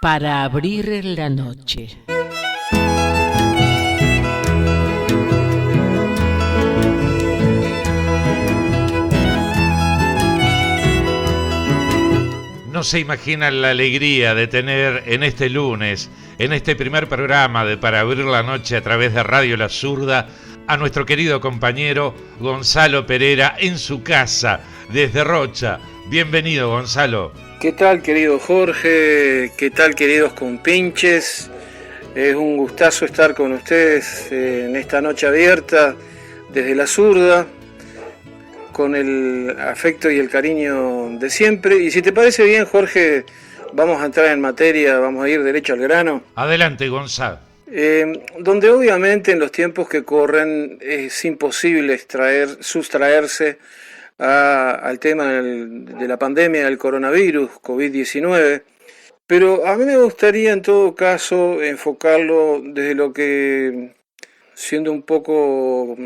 Para abrir la noche. No se imaginan la alegría de tener en este lunes, en este primer programa de Para Abrir la Noche a través de Radio La Zurda, a nuestro querido compañero Gonzalo Pereira en su casa, desde Rocha. Bienvenido, Gonzalo. ¿Qué tal, querido Jorge? ¿Qué tal, queridos compinches? Es un gustazo estar con ustedes en esta noche abierta desde La Zurda, con el afecto y el cariño de siempre. Y si te parece bien, Jorge, vamos a entrar en materia, vamos a ir derecho al grano. Adelante, Gonzalo. Donde obviamente en los tiempos que corren es imposible sustraerse al tema de la pandemia del coronavirus, COVID-19, pero a mí me gustaría en todo caso enfocarlo desde lo que, siendo un poco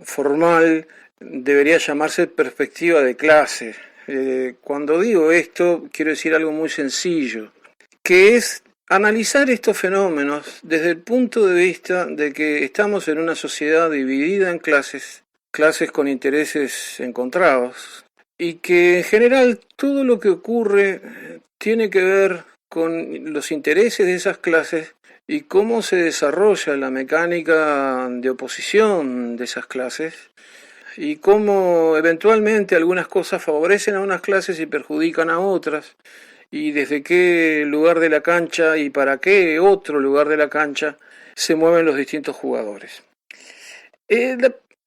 formal, debería llamarse perspectiva de clase. Cuando digo esto, quiero decir algo muy sencillo, que es analizar estos fenómenos desde el punto de vista de que estamos en una sociedad dividida en clases con intereses encontrados, y que en general todo lo que ocurre tiene que ver con los intereses de esas clases y cómo se desarrolla la mecánica de oposición de esas clases, y cómo eventualmente algunas cosas favorecen a unas clases y perjudican a otras, y desde qué lugar de la cancha y para qué otro lugar de la cancha se mueven los distintos jugadores.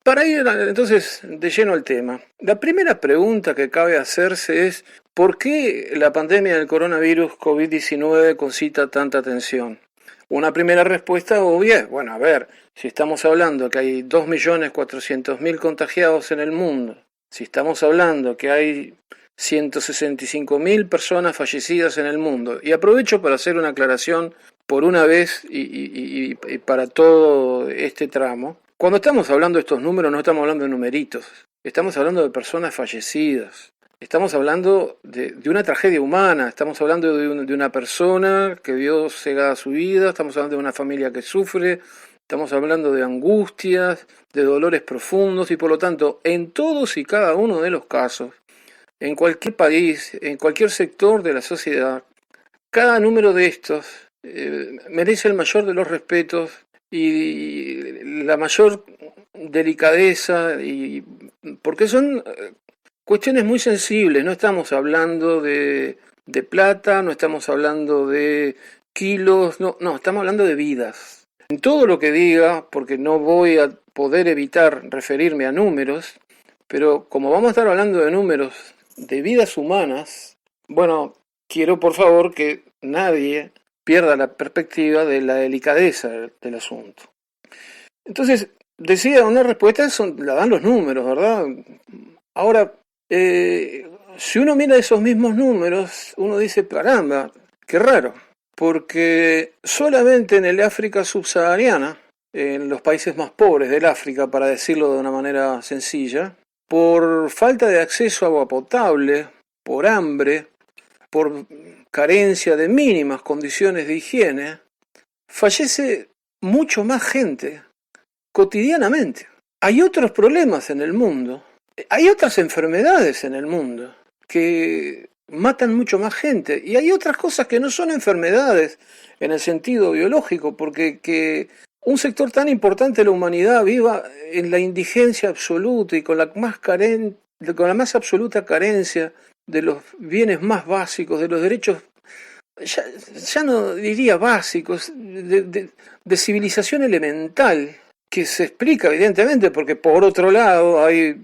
Para ir entonces de lleno al tema, la primera pregunta que cabe hacerse es ¿por qué la pandemia del coronavirus COVID-19 concita tanta atención? Una primera respuesta obvia, bueno, a ver, si estamos hablando que hay 2.400.000 contagiados en el mundo, si estamos hablando que hay 165.000 personas fallecidas en el mundo, y aprovecho para hacer una aclaración por una vez y para todo este tramo. Cuando estamos hablando de estos números no estamos hablando de numeritos, estamos hablando de personas fallecidas, estamos hablando de una tragedia humana, estamos hablando de una persona que vio cegada su vida, estamos hablando de una familia que sufre, estamos hablando de angustias, de dolores profundos y por lo tanto en todos y cada uno de los casos, en cualquier país, en cualquier sector de la sociedad, cada número de estos merece el mayor de los respetos y la mayor delicadeza, y porque son cuestiones muy sensibles. No estamos hablando de plata, no estamos hablando de kilos, no, estamos hablando de vidas. En todo lo que diga, porque no voy a poder evitar referirme a números, pero como vamos a estar hablando de números de vidas humanas, bueno, quiero por favor que nadie pierda la perspectiva de la delicadeza del asunto. Entonces, decía, una respuesta la dan los números, ¿verdad? Ahora, si uno mira esos mismos números, uno dice, caramba, qué raro, porque solamente en el África subsahariana, en los países más pobres del África, para decirlo de una manera sencilla, por falta de acceso a agua potable, por hambre, por carencia de mínimas condiciones de higiene, fallece mucho más gente cotidianamente. Hay otros problemas en el mundo, hay otras enfermedades en el mundo que matan mucho más gente, y hay otras cosas que no son enfermedades en el sentido biológico, porque que un sector tan importante de la humanidad viva en la indigencia absoluta y con la más absoluta carencia de los bienes más básicos, de los derechos, ya no diría básicos, de civilización elemental, que se explica evidentemente porque por otro lado hay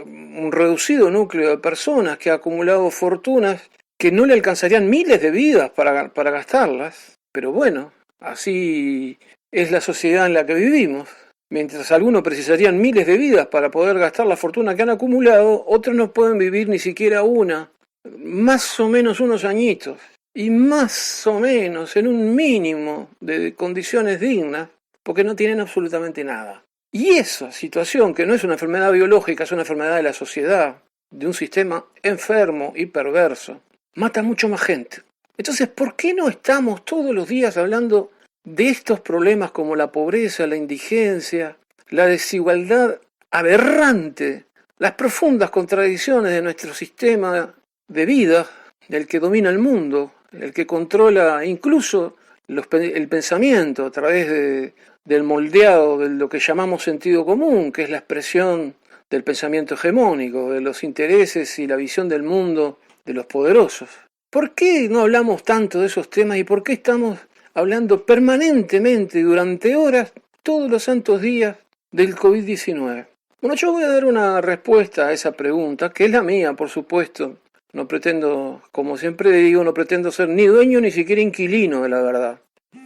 un reducido núcleo de personas que ha acumulado fortunas que no le alcanzarían miles de vidas para gastarlas, pero bueno, así es la sociedad en la que vivimos. Mientras algunos precisarían miles de vidas para poder gastar la fortuna que han acumulado, otros no pueden vivir ni siquiera una, más o menos unos añitos, y más o menos en un mínimo de condiciones dignas, porque no tienen absolutamente nada. Y esa situación, que no es una enfermedad biológica, es una enfermedad de la sociedad, de un sistema enfermo y perverso, mata mucho más gente. Entonces, ¿por qué no estamos todos los días hablando de estos problemas como la pobreza, la indigencia, la desigualdad aberrante, las profundas contradicciones de nuestro sistema de vida, del que domina el mundo, el que controla incluso el pensamiento a través del moldeado de lo que llamamos sentido común, que es la expresión del pensamiento hegemónico, de los intereses y la visión del mundo de los poderosos? ¿Por qué no hablamos tanto de esos temas y por qué estamos hablando permanentemente durante horas, todos los santos días, del COVID-19? Bueno, yo voy a dar una respuesta a esa pregunta, que es la mía, por supuesto. No pretendo, como siempre digo, no pretendo ser ni dueño ni siquiera inquilino de la verdad.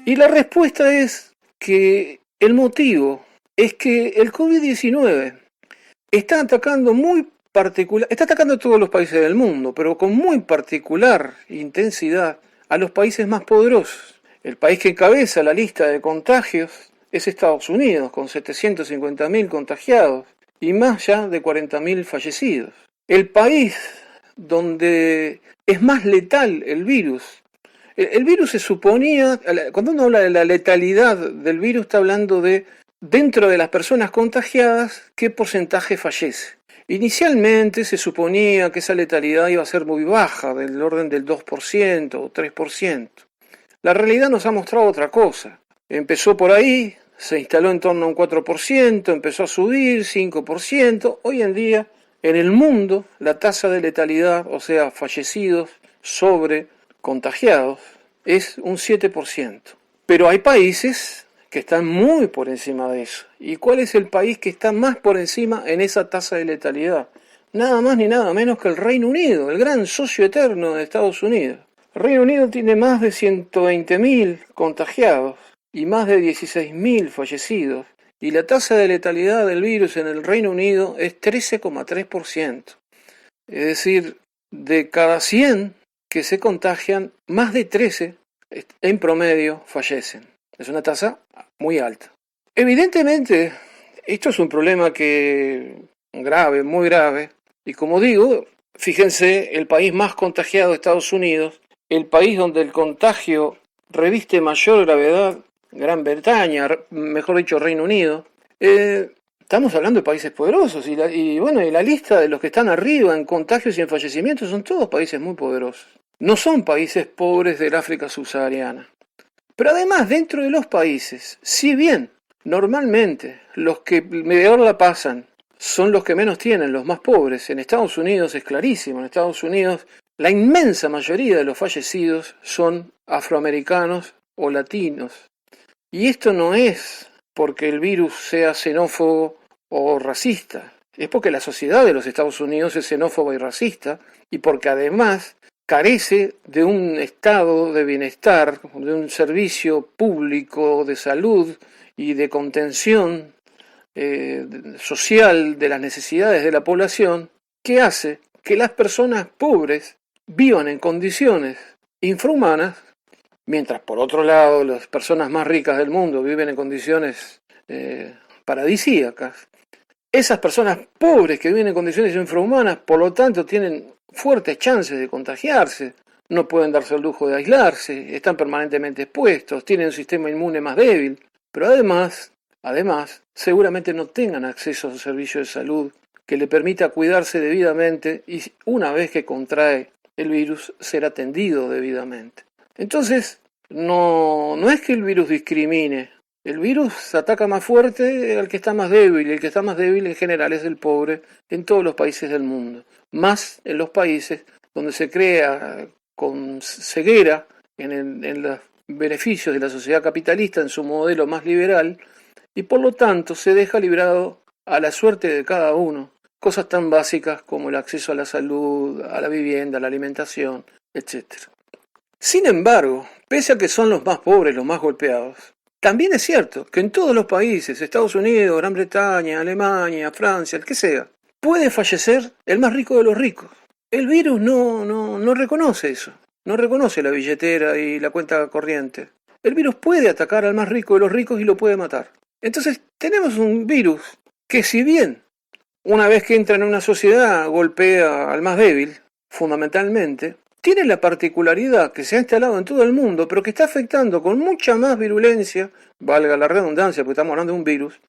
Y la respuesta es que el motivo es que el COVID-19 está atacando está atacando a todos los países del mundo, pero con muy particular intensidad a los países más poderosos. El país que encabeza la lista de contagios es Estados Unidos, con 750.000 contagiados y más ya de 40.000 fallecidos. El país donde es más letal el virus. El virus se suponía, cuando uno habla de la letalidad del virus, está hablando de, dentro de las personas contagiadas, qué porcentaje fallece. Inicialmente se suponía que esa letalidad iba a ser muy baja, del orden del 2% o 3%. La realidad nos ha mostrado otra cosa. Empezó por ahí, se instaló en torno a un 4%, empezó a subir 5%. Hoy en día, en el mundo, la tasa de letalidad, o sea, fallecidos sobre contagiados, es un 7%. Pero hay países que están muy por encima de eso. ¿Y cuál es el país que está más por encima en esa tasa de letalidad? Nada más ni nada menos que el Reino Unido, el gran socio eterno de Estados Unidos. El Reino Unido tiene más de 120.000 contagiados y más de 16.000 fallecidos. Y la tasa de letalidad del virus en el Reino Unido es 13,3%. Es decir, de cada 100 que se contagian, más de 13 en promedio fallecen. Es una tasa muy alta. Evidentemente, esto es un problema grave, muy grave. Y como digo, fíjense, el país más contagiado de Estados Unidos, el país donde el contagio reviste mayor gravedad, Gran Bretaña, mejor dicho Reino Unido, estamos hablando de países poderosos y la lista de los que están arriba en contagios y en fallecimientos son todos países muy poderosos. No son países pobres del África subsahariana. Pero además, dentro de los países, si bien normalmente los que mejor la pasan son los que menos tienen, los más pobres, en Estados Unidos es clarísimo, en Estados Unidos la inmensa mayoría de los fallecidos son afroamericanos o latinos. Y esto no es porque el virus sea xenófobo o racista, es porque la sociedad de los Estados Unidos es xenófoba y racista, y porque además carece de un estado de bienestar, de un servicio público de salud y de contención social de las necesidades de la población, que hace que las personas pobres vivan en condiciones infrahumanas, mientras por otro lado las personas más ricas del mundo viven en condiciones paradisíacas. Esas personas pobres que viven en condiciones infrahumanas, por lo tanto, tienen fuertes chances de contagiarse, no pueden darse el lujo de aislarse, están permanentemente expuestos, tienen un sistema inmune más débil, pero además, seguramente no tengan acceso a un servicio de salud que le permita cuidarse debidamente y una vez que contrae el virus, ser atendido debidamente. Entonces, no es que el virus discrimine. El virus ataca más fuerte al que está más débil, y el que está más débil en general es el pobre en todos los países del mundo. Más en los países donde se crea con ceguera en los beneficios de la sociedad capitalista en su modelo más liberal, y por lo tanto se deja librado a la suerte de cada uno cosas tan básicas como el acceso a la salud, a la vivienda, a la alimentación, etc. Sin embargo, pese a que son los más pobres, los más golpeados, también es cierto que en todos los países, Estados Unidos, Gran Bretaña, Alemania, Francia, el que sea, puede fallecer el más rico de los ricos. El virus no reconoce eso, no reconoce la billetera y la cuenta corriente. El virus puede atacar al más rico de los ricos y lo puede matar. Entonces tenemos un virus que, si bien una vez que entra en una sociedad golpea al más débil, fundamentalmente, tiene la particularidad que se ha instalado en todo el mundo, pero que está afectando con mucha más virulencia, valga la redundancia, porque estamos hablando de un virus,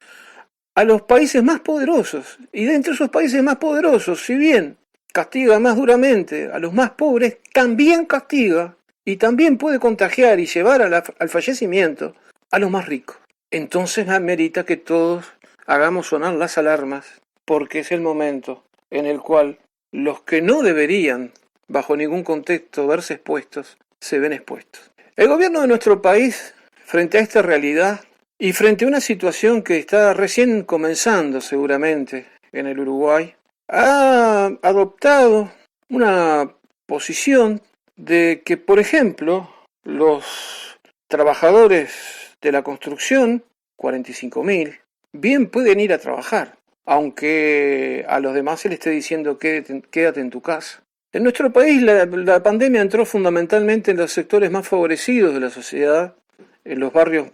a los países más poderosos. Y dentro de esos países más poderosos, si bien castiga más duramente a los más pobres, también castiga y también puede contagiar y llevar al fallecimiento a los más ricos. Entonces amerita que todos hagamos sonar las alarmas, porque es el momento en el cual los que no deberían, bajo ningún contexto, verse expuestos, se ven expuestos. El gobierno de nuestro país, frente a esta realidad y frente a una situación que está recién comenzando seguramente en el Uruguay, ha adoptado una posición de que, por ejemplo, los trabajadores de la construcción, 45.000, bien pueden ir a trabajar, aunque a los demás se les esté diciendo quédate en tu casa. En nuestro país la pandemia entró fundamentalmente en los sectores más favorecidos de la sociedad, en los barrios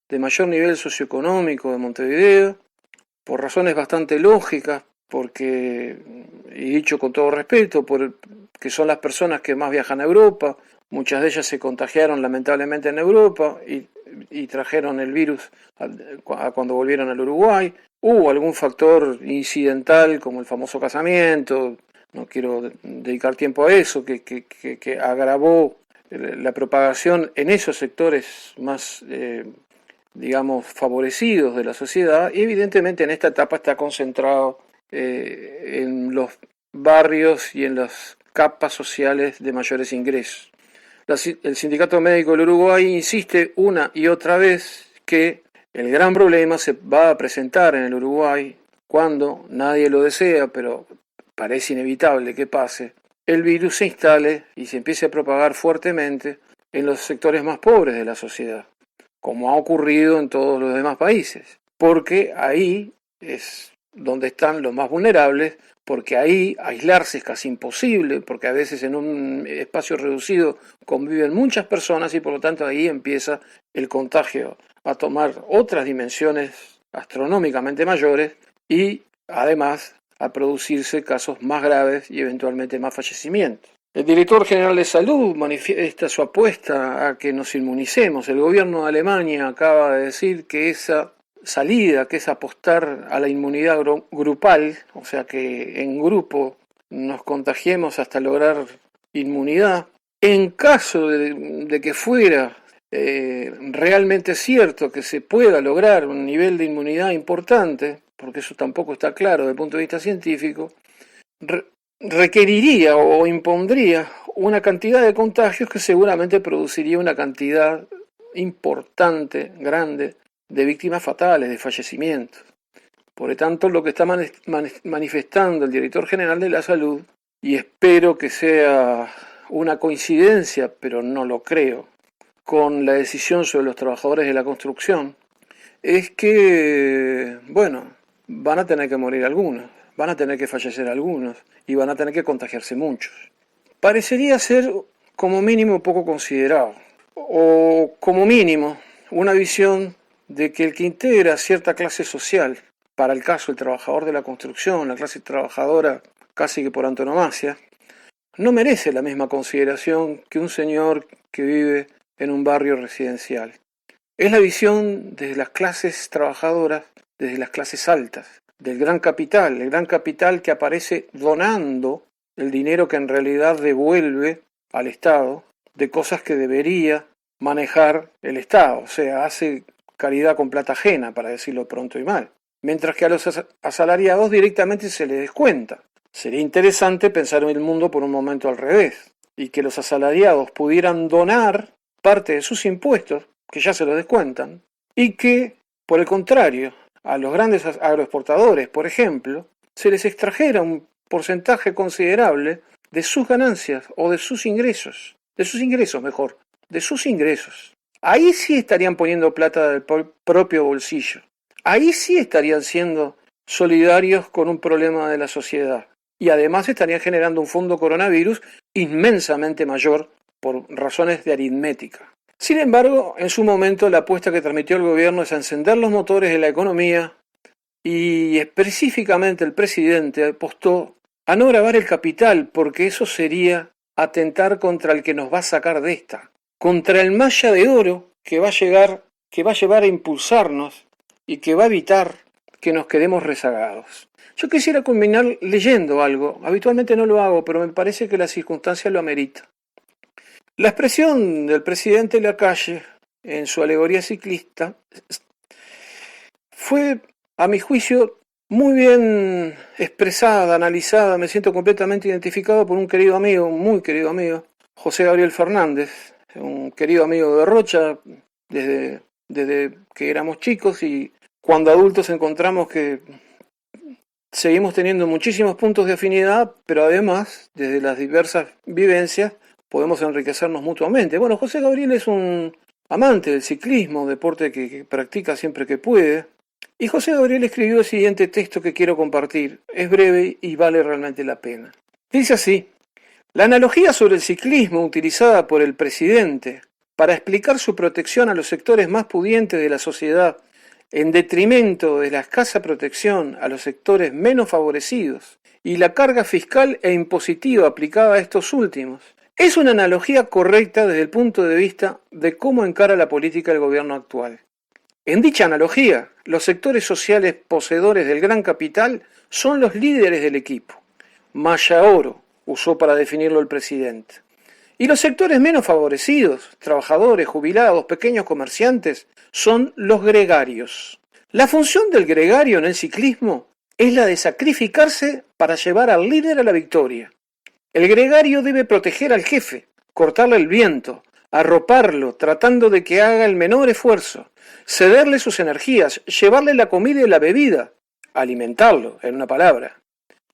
de mayor nivel socioeconómico de Montevideo, por razones bastante lógicas, porque, y dicho con todo respeto, que son las personas que más viajan a Europa, muchas de ellas se contagiaron lamentablemente en Europa y trajeron el virus cuando volvieron al Uruguay. Hubo algún factor incidental como el famoso casamiento, no quiero dedicar tiempo a eso, que agravó la propagación en esos sectores más, digamos, favorecidos de la sociedad, y evidentemente en esta etapa está concentrado en los barrios y en las capas sociales de mayores ingresos. El Sindicato Médico del Uruguay insiste una y otra vez que el gran problema se va a presentar en el Uruguay cuando, nadie lo desea, pero parece inevitable que pase, el virus se instale y se empiece a propagar fuertemente en los sectores más pobres de la sociedad, como ha ocurrido en todos los demás países, porque ahí es donde están los más vulnerables, porque ahí aislarse es casi imposible, porque a veces en un espacio reducido conviven muchas personas y por lo tanto ahí empieza el contagio a tomar otras dimensiones astronómicamente mayores y además a producirse casos más graves y eventualmente más fallecimientos. El director general de salud manifiesta su apuesta a que nos inmunicemos. El gobierno de Alemania acaba de decir que esa salida, que es apostar a la inmunidad grupal, o sea que en grupo nos contagiemos hasta lograr inmunidad. En caso de que fuera realmente cierto que se pueda lograr un nivel de inmunidad importante, porque eso tampoco está claro desde el punto de vista científico, requeriría o impondría una cantidad de contagios que seguramente produciría una cantidad importante, grande, de víctimas fatales, de fallecimientos. Por lo tanto, lo que está manifestando el director general de la salud, y espero que sea una coincidencia, pero no lo creo, con la decisión sobre los trabajadores de la construcción, es que, bueno, van a tener que morir algunos, van a tener que fallecer algunos y van a tener que contagiarse muchos. Parecería ser como mínimo poco considerado, o como mínimo una visión de que el que integra cierta clase social, para el caso del trabajador de la construcción, la clase trabajadora casi que por antonomasia, no merece la misma consideración que un señor que vive en un barrio residencial. Es la visión de las clases trabajadoras, desde las clases altas, del gran capital, el gran capital que aparece donando el dinero que en realidad devuelve al Estado de cosas que debería manejar el Estado, o sea, hace caridad con plata ajena, para decirlo pronto y mal, mientras que a los asalariados directamente se les descuenta. Sería interesante pensar en el mundo por un momento al revés, y que los asalariados pudieran donar parte de sus impuestos, que ya se los descuentan, y que, por el contrario, a los grandes agroexportadores, por ejemplo, se les extrajera un porcentaje considerable de sus ganancias o de sus ingresos, de sus ingresos. Ahí sí estarían poniendo plata del propio bolsillo. Ahí sí estarían siendo solidarios con un problema de la sociedad. Y además estarían generando un fondo coronavirus inmensamente mayor por razones de aritmética. Sin embargo, en su momento la apuesta que transmitió el gobierno es a encender los motores de la economía y específicamente el presidente apostó a no gravar el capital porque eso sería atentar contra el que nos va a sacar de esta, contra el malla de oro que va a llevar a impulsarnos y que va a evitar que nos quedemos rezagados. Yo quisiera culminar leyendo algo. Habitualmente no lo hago, pero me parece que la circunstancia lo amerita. La expresión del presidente Lacalle en su alegoría ciclista fue, a mi juicio, muy bien expresada, analizada. Me siento completamente identificado por un querido amigo, un muy querido amigo, José Gabriel Fernández, un querido amigo de Rocha desde que éramos chicos, y cuando adultos encontramos que seguimos teniendo muchísimos puntos de afinidad, pero además, desde las diversas vivencias, podemos enriquecernos mutuamente. Bueno, José Gabriel es un amante del ciclismo, deporte que practica siempre que puede. Y José Gabriel escribió el siguiente texto que quiero compartir. Es breve y vale realmente la pena. Dice así: la analogía sobre el ciclismo utilizada por el presidente para explicar su protección a los sectores más pudientes de la sociedad en detrimento de la escasa protección a los sectores menos favorecidos y la carga fiscal e impositiva aplicada a estos últimos, es una analogía correcta desde el punto de vista de cómo encara la política el gobierno actual. En dicha analogía, los sectores sociales poseedores del gran capital son los líderes del equipo. Malla oro usó para definirlo el presidente. Y los sectores menos favorecidos, trabajadores, jubilados, pequeños comerciantes, son los gregarios. La función del gregario en el ciclismo es la de sacrificarse para llevar al líder a la victoria. El gregario debe proteger al jefe, cortarle el viento, arroparlo, tratando de que haga el menor esfuerzo, cederle sus energías, llevarle la comida y la bebida, alimentarlo, en una palabra.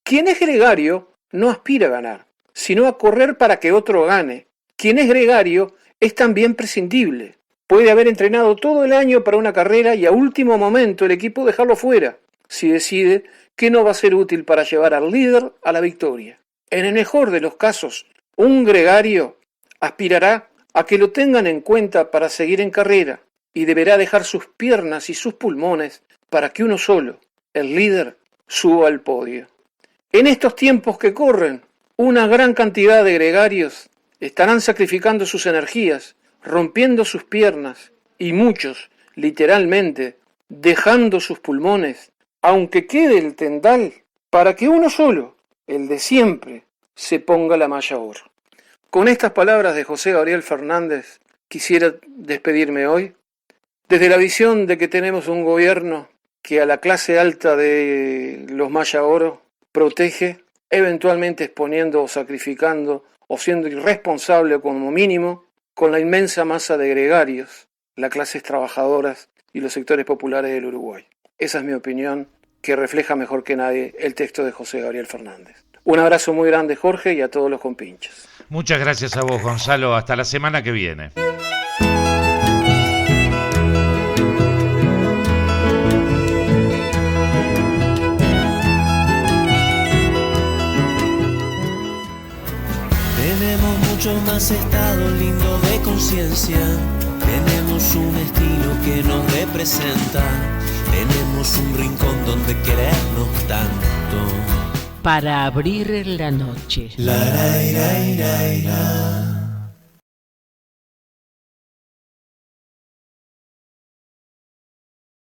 Quien es gregario no aspira a ganar, sino a correr para que otro gane. Quien es gregario es también prescindible. Puede haber entrenado todo el año para una carrera y a último momento el equipo dejarlo fuera, si decide que no va a ser útil para llevar al líder a la victoria. En el mejor de los casos, un gregario aspirará a que lo tengan en cuenta para seguir en carrera y deberá dejar sus piernas y sus pulmones para que uno solo, el líder, suba al podio. En estos tiempos que corren, una gran cantidad de gregarios estarán sacrificando sus energías, rompiendo sus piernas y muchos, literalmente, dejando sus pulmones, aunque quede el tendal, para que uno solo, el de siempre, se ponga la malla oro. Con estas palabras de José Gabriel Fernández quisiera despedirme hoy, desde la visión de que tenemos un gobierno que a la clase alta de los malla oro protege, eventualmente exponiendo o sacrificando o siendo irresponsable como mínimo con la inmensa masa de gregarios, las clases trabajadoras y los sectores populares del Uruguay. Esa es mi opinión, que refleja mejor que nadie el texto de José Gabriel Fernández. Un abrazo muy grande, Jorge, y a todos los compinches. Muchas gracias a vos, Gonzalo. Hasta la semana que viene. Tenemos mucho más estado lindo de conciencia. Tenemos un estilo que nos representa. Tenemos un rincón donde querernos tanto. Para abrir la noche. La, la, la, la, la.